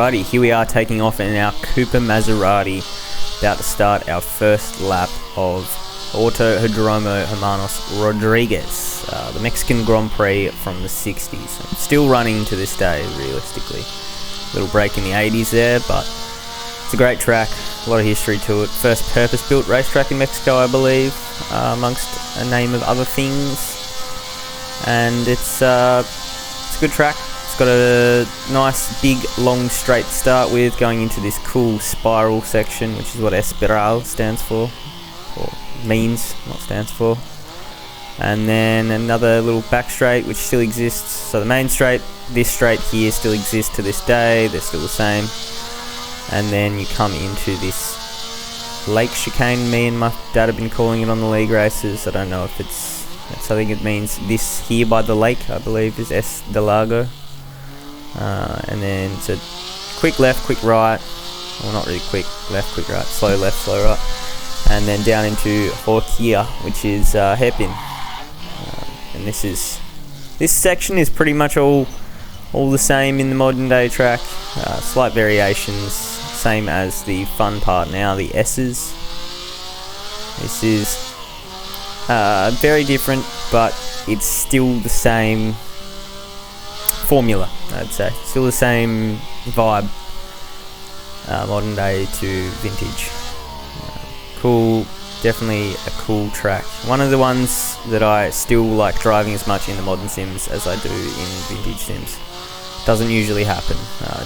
Alrighty, here we are taking off in our Cooper Maserati, about to start our first lap of Autodromo Hermanos Rodriguez, the Mexican Grand Prix from the 60s. Still running to this day, realistically. Little break in the 80s there, but it's a great track, a lot of history to it. First purpose-built racetrack in Mexico, I believe, amongst a name of other things. And it's a good track. It's got a nice, big, long straight to start with, going into this cool spiral section, which is what Espiral stands for, or means, not stands for. And then another little back straight, which still exists. So the main straight, this straight here, still exists to this day. They're still the same. And then you come into this lake chicane. Me and my dad have been calling it on the league races. I don't know if it's... I think it means this here by the lake, I believe, is Es de Lago. And then it's a quick left, quick right. Well, not really quick left, quick right. Slow left, slow right. And then down into Horquilla, which is hairpin. And this section is pretty much all the same in the modern day track. Slight variations, same as the fun part now, the S's. This is very different, but it's still the same formula, I'd say. Still the same vibe, modern day to vintage. Cool, definitely a cool track. One of the ones that I still like driving as much in the modern sims as I do in vintage sims. Doesn't usually happen.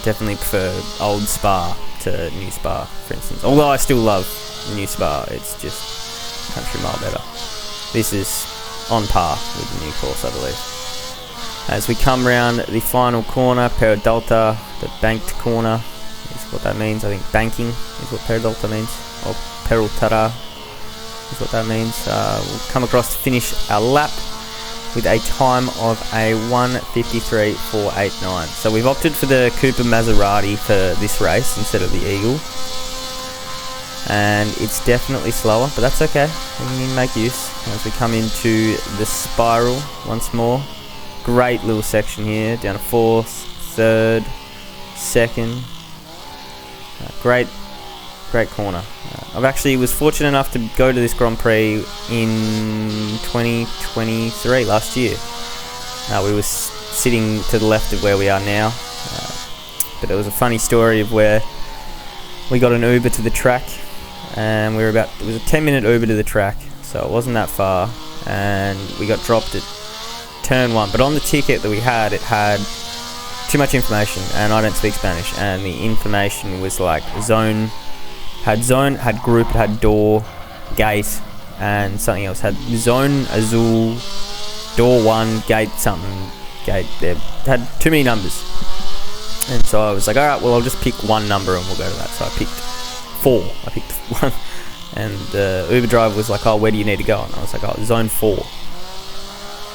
Definitely prefer old Spa to new Spa, for instance. Although I still love new Spa, it's just country mile better. This is on par with the new course, I believe. As we come round the final corner, Perodalta, the banked corner is what that means. I think banking is what Perodalta means, or Peraltara is what that means. We'll come across to finish our lap with a time of a 1:53.489. So we've opted for the Cooper Maserati for this race instead of the Eagle. And it's definitely slower, but that's okay. We can make use. As we come into the spiral once more. Great little section here, down to 4th, 3rd, 2nd. Great corner. I've actually was fortunate enough to go to this Grand Prix in 2023, last year. We were sitting to the left of where we are now. But there was a funny story of where we got an Uber to the track. And it was a 10-minute Uber to the track, so it wasn't that far. And we got dropped at turn 1, but on the ticket that we had, it had too much information, and I don't speak Spanish, and the information was like zone, had group, it had door, gate, and something else. Had zone, azul, door 1, gate something, gate there. Had too many numbers. And so I was like, alright, well I'll just pick one number and we'll go to that. So I picked 4. I picked 1. And the Uber driver was like, oh, where do you need to go? And I was like, oh, zone 4.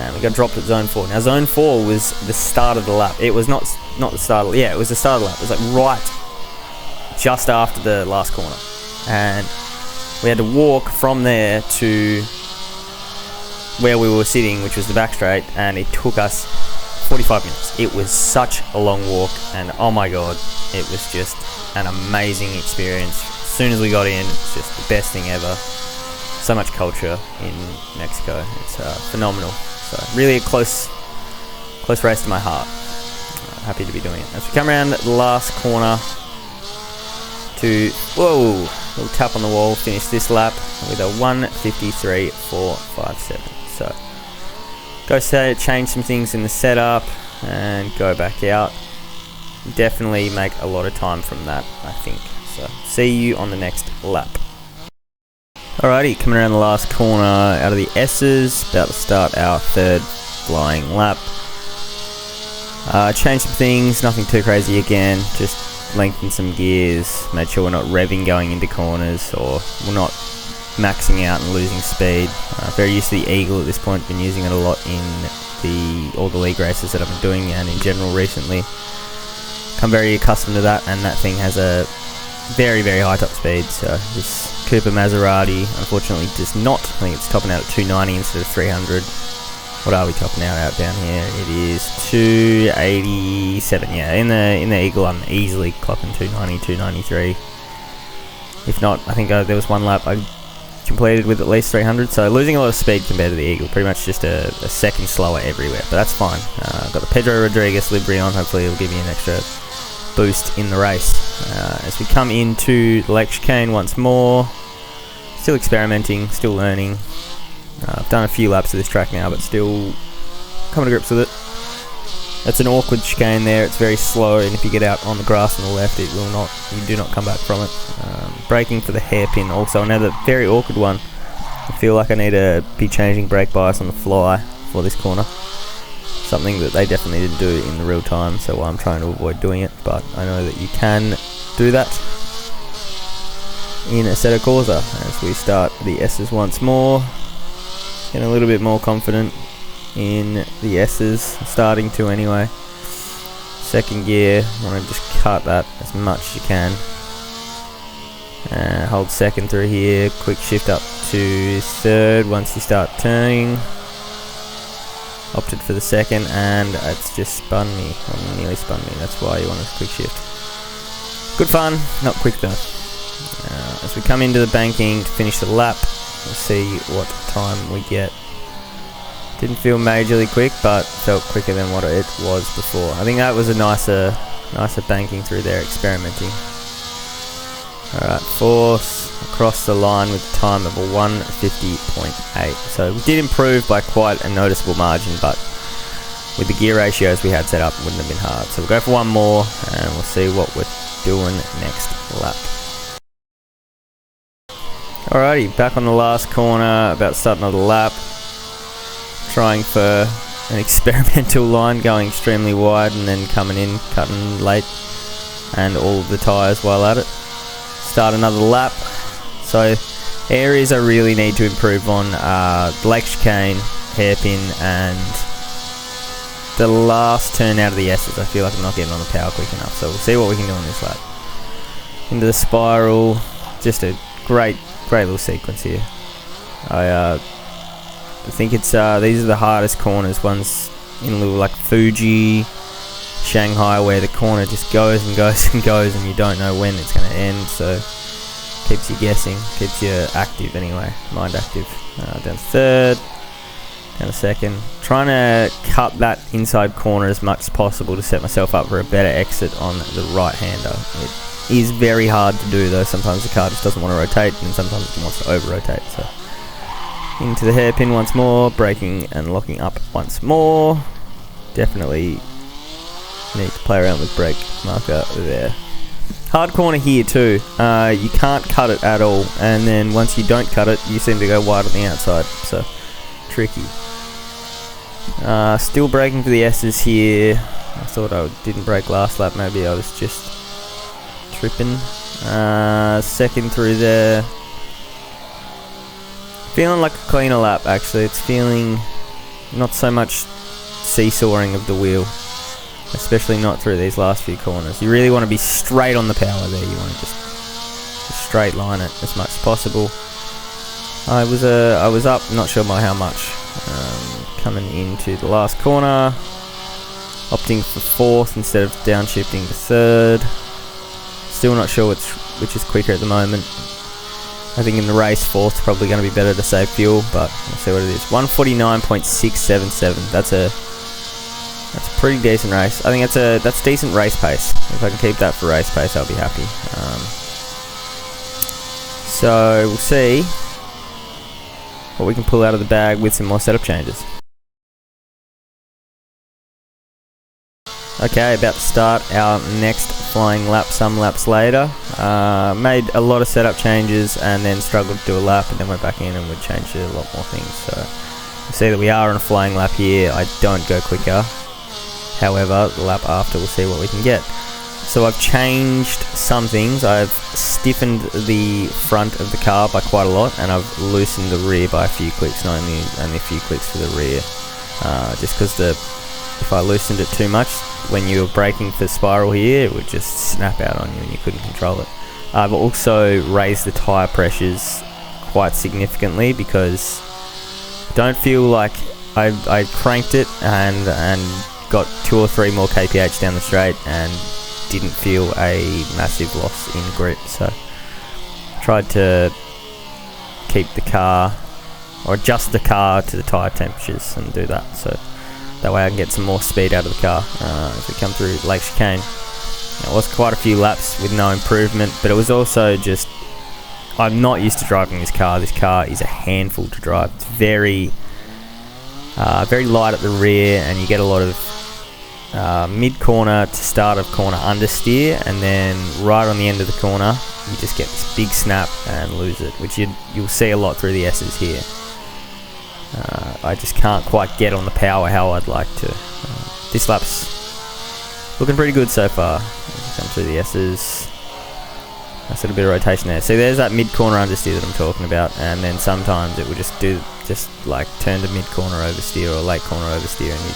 And we got dropped at zone 4. Now zone 4 was the start of the lap. It was not the start of, yeah, it was the start of the lap. It was like right just after the last corner. And we had to walk from there to where we were sitting, which was the back straight, and it took us 45 minutes. It was such a long walk, and oh my god, it was just an amazing experience. As soon as we got in, it's just the best thing ever. So much culture in Mexico. It's phenomenal. So really a close race to my heart. Happy to be doing it. As we come around the last corner to, whoa, little tap on the wall, finish this lap with a 1:53.457. So go change some things in the setup and go back out. Definitely make a lot of time from that, I think. So see you on the next lap. Alrighty, coming around the last corner out of the S's, about to start our 3rd flying lap. Changed some things, nothing too crazy again, just lengthened some gears, made sure we're not revving going into corners, or we're not maxing out and losing speed. Very used to the Eagle at this point, been using it a lot in all the league races that I've been doing and in general recently. I'm very accustomed to that, and that thing has a very, very high top speed, so this Cooper Maserati unfortunately does not. I think it's topping out at 290 instead of 300. What are we topping out down here? It is 287. Yeah, in the Eagle, I'm easily clocking 290, 293. If not, I think there was one lap I completed with at least 300. So losing a lot of speed compared to the Eagle. Pretty much just a second slower everywhere. But that's fine. Got the Pedro Rodriguez livery on. Hopefully it'll give me an extra boost in the race. As we come into the Lake Chicane once more. Still experimenting, still learning. I've done a few laps of this track now, but still coming to grips with it. That's an awkward chicane there. It's very slow, and if you get out on the grass on the left, it will not. You do not come back from it. Braking for the hairpin, also another very awkward one. I feel like I need to be changing brake bias on the fly for this corner. Something that they definitely didn't do in the real time, so I'm trying to avoid doing it. But I know that you can do that in Assetto Corsa as we start the S's once more. Getting a little bit more confident in the S's, starting to anyway. Second gear, want to just cut that as much as you can. Hold second through here, quick shift up to third once you start turning. Opted for the second and it's just spun me, or nearly spun me, that's why you want a quick shift. Good fun, not quick though. As we come into the banking to finish the lap, we'll see what time we get. Didn't feel majorly quick, but felt quicker than what it was before. I think that was a nicer banking through there, experimenting. Alright, fourth, across the line with a time of a 150.8. So we did improve by quite a noticeable margin, but with the gear ratios we had set up, it wouldn't have been hard. So we'll go for one more, and we'll see what we're doing next lap. Alrighty, back on the last corner, about to start another lap. Trying for an experimental line, going extremely wide and then coming in, cutting late, and all of the tyres while at it. Start another lap. So areas I really need to improve on are the Lake Chicane, hairpin, and the last turn out of the S's. I feel like I'm not getting on the power quick enough, so we'll see what we can do on this lap. Into the spiral, just a great little sequence here. I think it's these are the hardest corners, ones in a little like Fuji, Shanghai, where the corner just goes and goes and goes and you don't know when it's going to end, so keeps you guessing, keeps you active anyway, mind active. Down to third, down to second, trying to cut that inside corner as much as possible to set myself up for a better exit on the right hander. It is very hard to do though. Sometimes the car just doesn't want to rotate and sometimes it wants to over rotate. So into the hairpin once more, braking and locking up once more. Definitely need to play around with brake marker there. Hard corner here too. You can't cut it at all, and then once you don't cut it you seem to go wide on the outside, so tricky. Still braking for the S's here. I thought I didn't brake last lap, maybe I was just tripping. Second through there. Feeling like a cleaner lap actually. It's feeling not so much seesawing of the wheel, especially not through these last few corners. You really want to be straight on the power there. You want to just straight line it as much as possible. I was up, not sure by how much. Coming into the last corner, opting for fourth instead of downshifting to third. Still not sure which is quicker at the moment. I think in the race, fourth's probably going to be better to save fuel, but we'll see what it is. 149.677. That's a pretty decent race. I think that's decent race pace. If I can keep that for race pace, I'll be happy. So we'll see what we can pull out of the bag with some more setup changes. Okay, about to start our next flying lap some laps later. Made a lot of setup changes and then struggled to do a lap and then went back in and would change a lot more things. So you see that we are on a flying lap here. I don't go quicker. However, the lap after we'll see what we can get. So I've changed some things. I've stiffened the front of the car by quite a lot, and I've loosened the rear by a few clicks, not only a few clicks for the rear. Just because if I loosened it too much, when you were braking for spiral here, it would just snap out on you and you couldn't control it. I've also raised the tyre pressures quite significantly because I don't feel like I cranked it and got 2 or 3 more kph down the straight and didn't feel a massive loss in grip. So tried to keep the car, or adjust the car to the tyre temperatures and do that, so that way I can get some more speed out of the car as we come through Lake Chicane. It was quite a few laps with no improvement, but it was also just, I'm not used to driving this car. This car is a handful to drive. It's very light at the rear, and you get a lot of mid-corner to start of corner understeer, and then right on the end of the corner you just get this big snap and lose it, which you'll see a lot through the S's here. I just can't quite get on the power how I'd like to. This lap's looking pretty good so far. Come through the S's. I said a bit of rotation there. See, there's that mid-corner understeer that I'm talking about, and then sometimes it will just like turn to mid-corner oversteer or late corner oversteer, and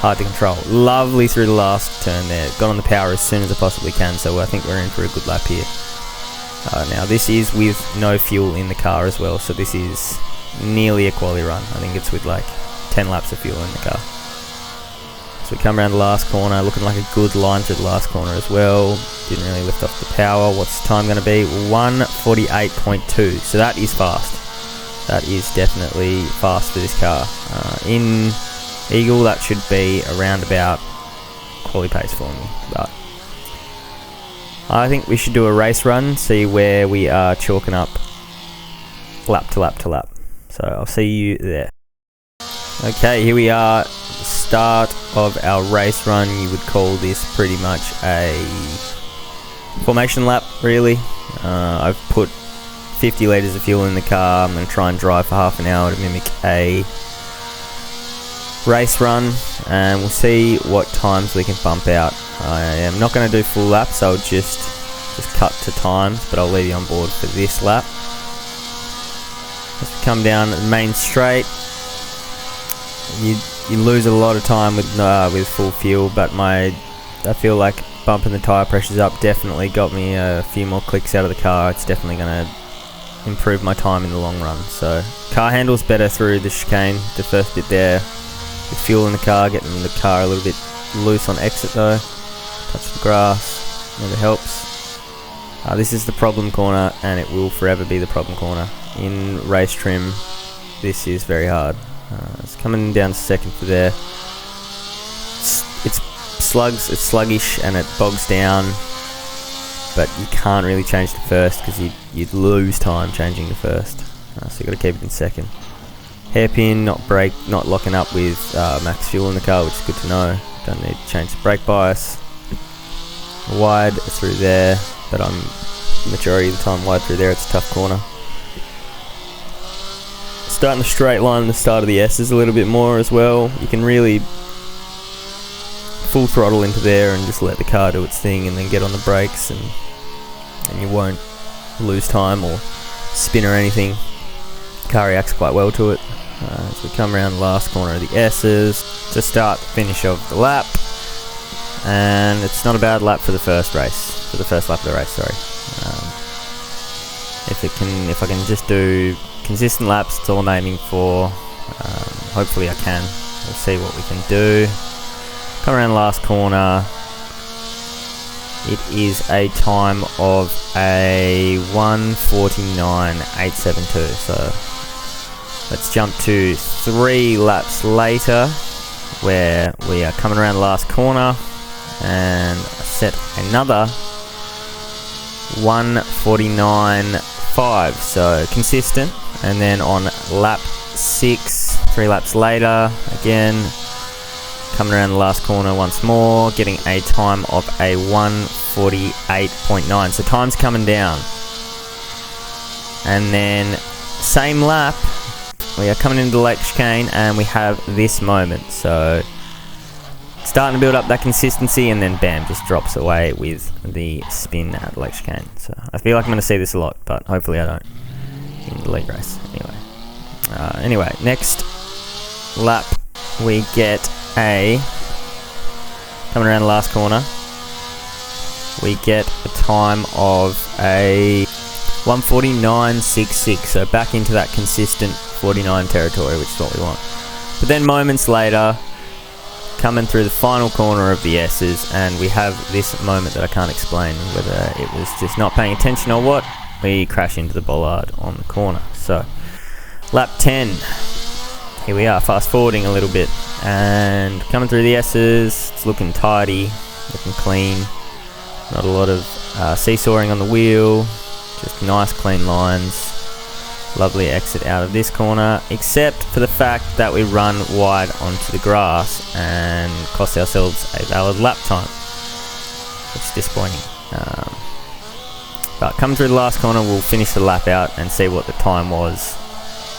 hard to control. Lovely through the last turn there. Got on the power as soon as I possibly can, so I think we're in for a good lap here. Now this is with no fuel in the car as well, so this is nearly a quality run. I think it's with like 10 laps of fuel in the car. So we come around the last corner, looking like a good line through the last corner as well. Didn't really lift off the power. What's the time going to be? 1:48.2. So that is fast. That is definitely fast for this car. In Eagle, that should be around about quality pace for me. But I think we should do a race run, see where we are chalking up lap to lap to lap. So I'll see you there. Okay, here we are. Start of our race run. You would call this pretty much a formation lap, really. I've put 50 litres of fuel in the car. I'm going to try and drive for half an hour to mimic a race run, and we'll see what times we can bump out. I am not going to do full laps, I'll just cut to times, but I'll leave you on board for this lap. As we come down the main straight, you lose a lot of time with full fuel, but I feel like bumping the tyre pressures up definitely got me a few more clicks out of the car. It's definitely going to improve my time in the long run. So car handles better through the chicane, the first bit there. With fuel in the car, getting the car a little bit loose on exit though. Touch the grass, never helps. This is the problem corner, and it will forever be the problem corner. In race trim, this is very hard. It's coming down to second for there. It's sluggish and it bogs down, but you can't really change to first because you'd lose time changing to first. So you've got to keep it in second. Hairpin, not locking up with max fuel in the car, which is good to know. Don't need to change the brake bias. Wide through there, but I'm majority of the time wide through there. It's a tough corner. Starting the straight line at the start of the S's a little bit more as well. You can really full throttle into there and just let the car do its thing, and then get on the brakes, and you won't lose time or spin or anything. The car reacts quite well to it. As we come around the last corner of the S's to start the finish of the lap, and it's not a bad lap for the first lap of the race. Sorry. If I can just do consistent laps, that's all I'm aiming for. Hopefully I can. We'll see what we can do. Come around the last corner. It is a time of a 1:49.872. So let's jump to 3 laps later, where we are coming around the last corner and set another 1:49.5. So consistent. And then on lap 6, 3 laps later, again coming around the last corner once more, getting a time of a 1:48.9. So time's coming down. And then same lap, we are coming into Lake Chicane, and we have this moment. So starting to build up that consistency, and then bam, just drops away with the spin at Lake Chicane. So I feel like I'm going to see this a lot, but hopefully I don't in the league race. Anyway, next lap we get coming around the last corner, we get a time of a 1:49.66. So back into that consistent 49 territory, which is what we want. But then moments later, coming through the final corner of the S's, and we have this moment that I can't explain, whether it was just not paying attention or what. We crash into the bollard on the corner. So lap 10, here we are, fast forwarding a little bit, and coming through the S's. It's looking tidy, looking clean, not a lot of seesawing on the wheel, just nice clean lines. Lovely exit out of this corner, except for the fact that we run wide onto the grass and cost ourselves a valid lap time, which is disappointing. But coming through the last corner, we'll finish the lap out and see what the time was,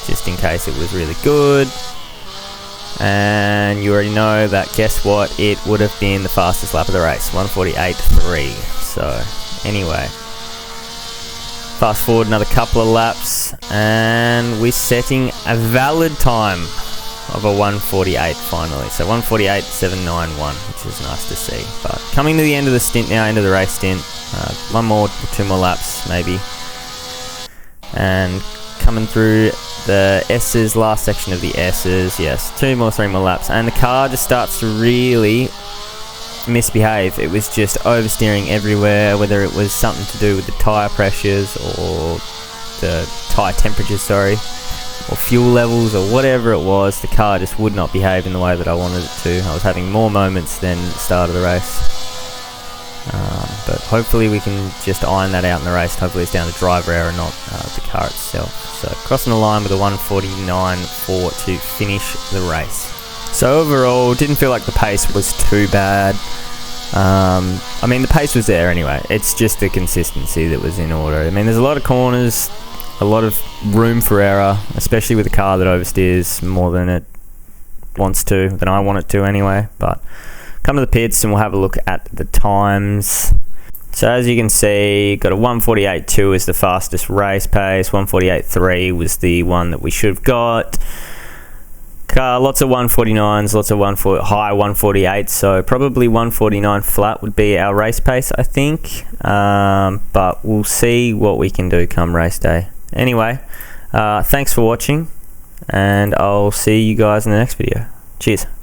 just in case it was really good. And you already know that, guess what, it would have been the fastest lap of the race, 1:48.3. So anyway, fast forward another couple of laps, and we're setting a valid time of a 1:48 finally. So 1:48.791, which is nice to see. But coming to the end of the stint now, end of the race stint, one more, 2 more laps maybe. And coming through the S's, last section of the S's, yes, 2 more, 3 more laps, and the car just starts to really misbehave. It was just oversteering everywhere, whether it was something to do with the tyre pressures or the tyre temperatures, or fuel levels or whatever it was. The car just would not behave in the way that I wanted it to. I was having more moments than the start of the race, but hopefully we can just iron that out in the race. Hopefully it's down to driver error, not the car itself. So crossing the line with a 1:49.4 to finish the race. So overall, didn't feel like the pace was too bad. I mean, the pace was there anyway. It's just the consistency that was in order. I mean, there's a lot of corners, a lot of room for error, especially with a car that oversteers more than it wants to, than I want it to anyway. But come to the pits and we'll have a look at the times. So as you can see, got a 1:48.2 as the fastest race pace. 1:48.3 was the one that we should have got. Lots of 1:49s, lots of high 1:48s, so probably 1:49 flat would be our race pace, I think. But we'll see what we can do come race day. Anyway, thanks for watching, and I'll see you guys in the next video. Cheers.